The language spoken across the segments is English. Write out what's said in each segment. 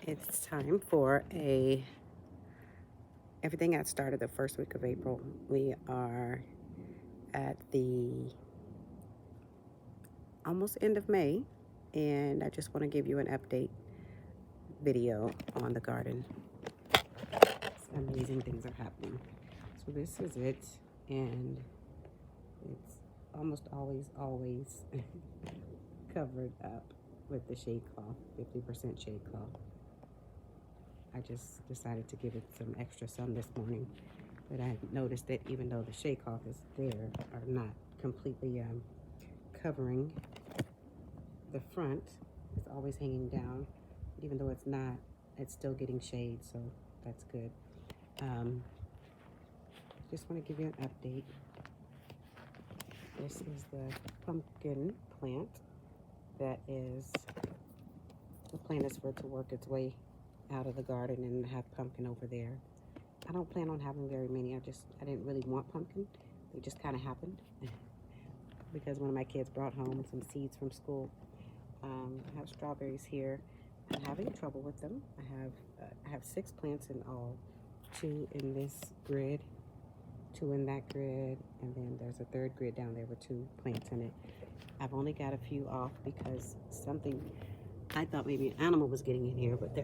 It's time for everything got started the first week of April. We are at the almost end of May, and I just want to give you an update video on the garden. Amazing things are happening. So this is it, and it's almost always covered up with the shade cloth, 50% shade cloth. I just decided to give it some extra sun this morning, but I noticed that even though the shade cloth is there, are not completely covering the front. It's always hanging down. Even though it's not, it's still getting shade, so that's good. Just want to give you an update. This is the pumpkin plant. The plan is for it to work its way out of the garden and have pumpkin over there. I don't plan on having very many. I didn't really want pumpkin. They just kind of happened because one of my kids brought home some seeds from school. I have strawberries here. I'm having trouble with them. I have 6 plants in all, 2 in this grid, 2 in that grid, and then there's a 3rd grid down there with 2 plants in it. I've only got a few off because I thought maybe an animal was getting in here, but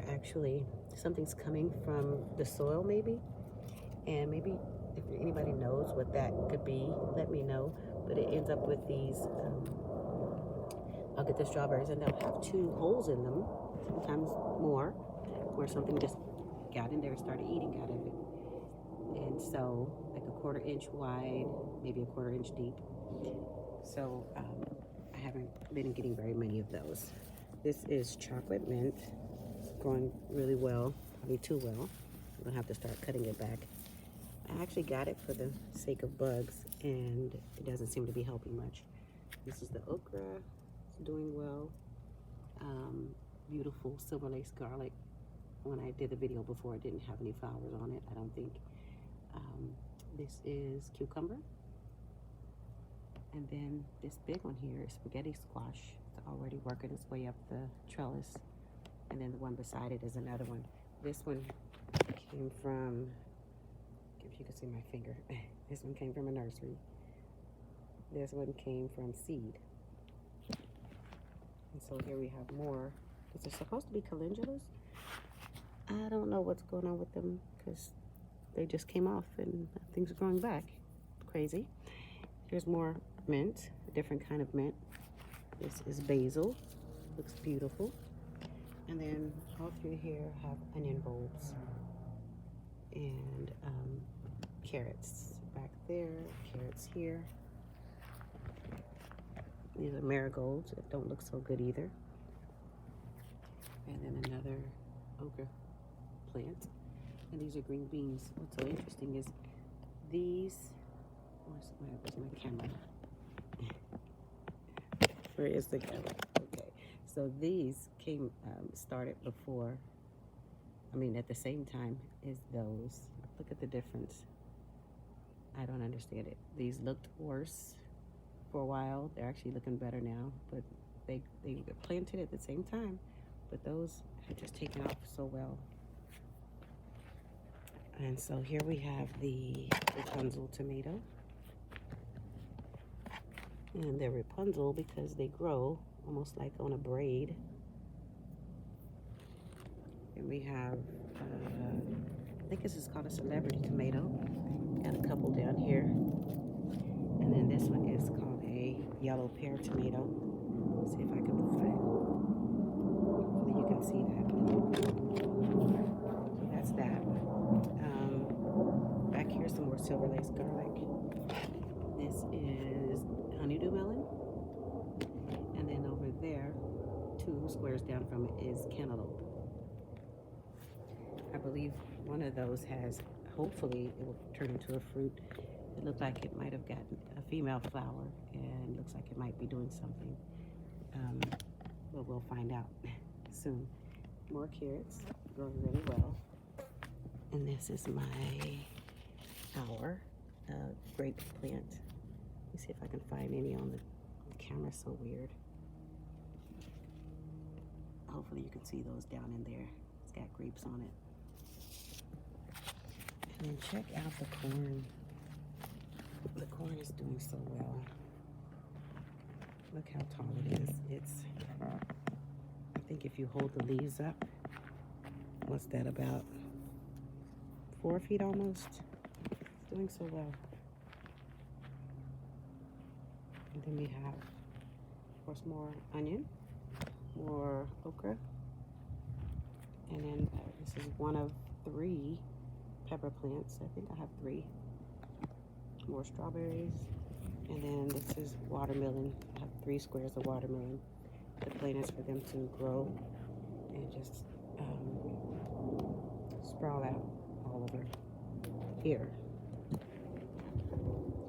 something's coming from the soil maybe. And maybe if anybody knows what that could be, let me know. But it ends up with these, I'll get the strawberries and they'll have 2 holes in them, sometimes more, where something just got in there and started eating out of it. And so, like a 1/4 inch wide, maybe a 1/4 inch deep. So I haven't been getting very many of those. This is chocolate mint. It's growing really well, probably too well. I'm gonna have to start cutting it back. I actually got it for the sake of bugs, and it doesn't seem to be helping much. This is the okra. It's doing well. Beautiful silver lace garlic. When I did the video before, it didn't have any flowers on it, I don't think. This is cucumber. And then this big one here is spaghetti squash. It's already working its way up the trellis. And then the one beside it is another one. This one came from, if you can see my finger, this one came from a nursery. This one came from seed. And so here we have more. These are supposed to be calendulas. I don't know what's going on with them because they just came off and things are growing back. Crazy. Here's more mint, a different kind of mint. This is basil. Looks beautiful. And then all through here have onion bulbs and carrots back there, carrots here. These are marigolds that don't look so good either. And then another okra plant. And these are green beans. What's so interesting is these, where's my camera? Where is the camera? Okay. So these started before, at the same time as those. Look at the difference. I don't understand it. These looked worse for a while. They're actually looking better now, but they were planted at the same time, but those have just taken off so well. And so here we have the Rapunzel tomato. And they're Rapunzel because they grow almost like on a braid. And we have, I think this is called a celebrity tomato. Got a couple down here. And then this one is called a yellow pear tomato. Let's see if I can find, hopefully you can see that. So that's that. Back here, some more silver lace garlic. This is honeydew melon. And then over there, 2 squares down from it is cantaloupe. I believe one of those has, hopefully it will turn into a fruit. It looked like it might have gotten a female flower and looks like it might be doing something. But we'll find out soon. More carrots, growing really well. And this is our grape plant. Let me see if I can find any on the camera. So weird. Hopefully you can see those down in there. got grapes on it. And then check out the corn. The corn is doing so well. Look how tall it is. I think if you hold the leaves up, what's that, about 4 feet almost? It's doing so well. And then we have, of course, more onion, more okra. And then this is one of 3 pepper plants. I think I have 3. More strawberries. And then this is watermelon. I have 3 squares of watermelon. The plan is for them to grow and just sprawl out all over here.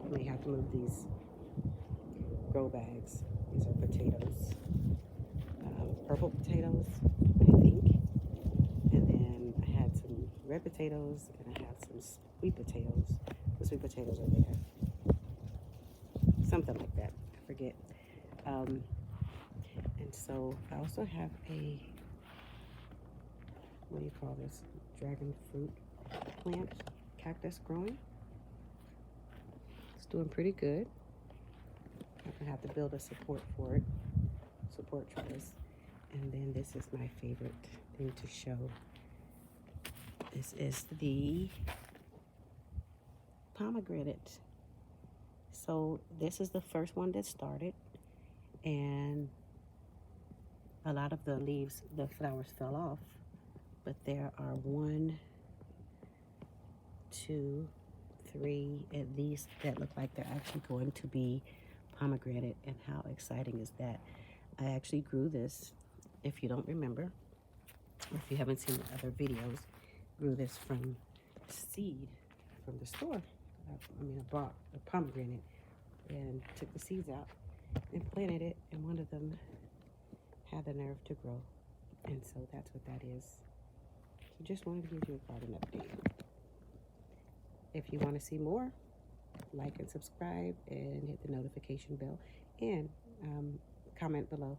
I may have to move these grow bags. These are potatoes. Purple potatoes, I think. And then I had some red potatoes and I have some sweet potatoes. The sweet potatoes are there. Something like that. I forget. And so I also have a, what do you call this? Dragon fruit plant, cactus growing. It's doing pretty good. I'm gonna have to build a support for it, support trellis. And then this is my favorite thing to show. This is the pomegranate. So this is the first one that started, and a lot of the leaves, the flowers fell off, but there are 1, 2, 3 at least that look like they're actually going to be pomegranate. And how exciting is that? I actually grew this, if you don't remember, or if you haven't seen the other videos, grew this from seed from the store. I bought a pomegranate and took the seeds out and planted it, and one of them had the nerve to grow. And so that's what that is. So just wanted to give you a garden update. If you want to see more, like and subscribe and hit the notification bell and comment below.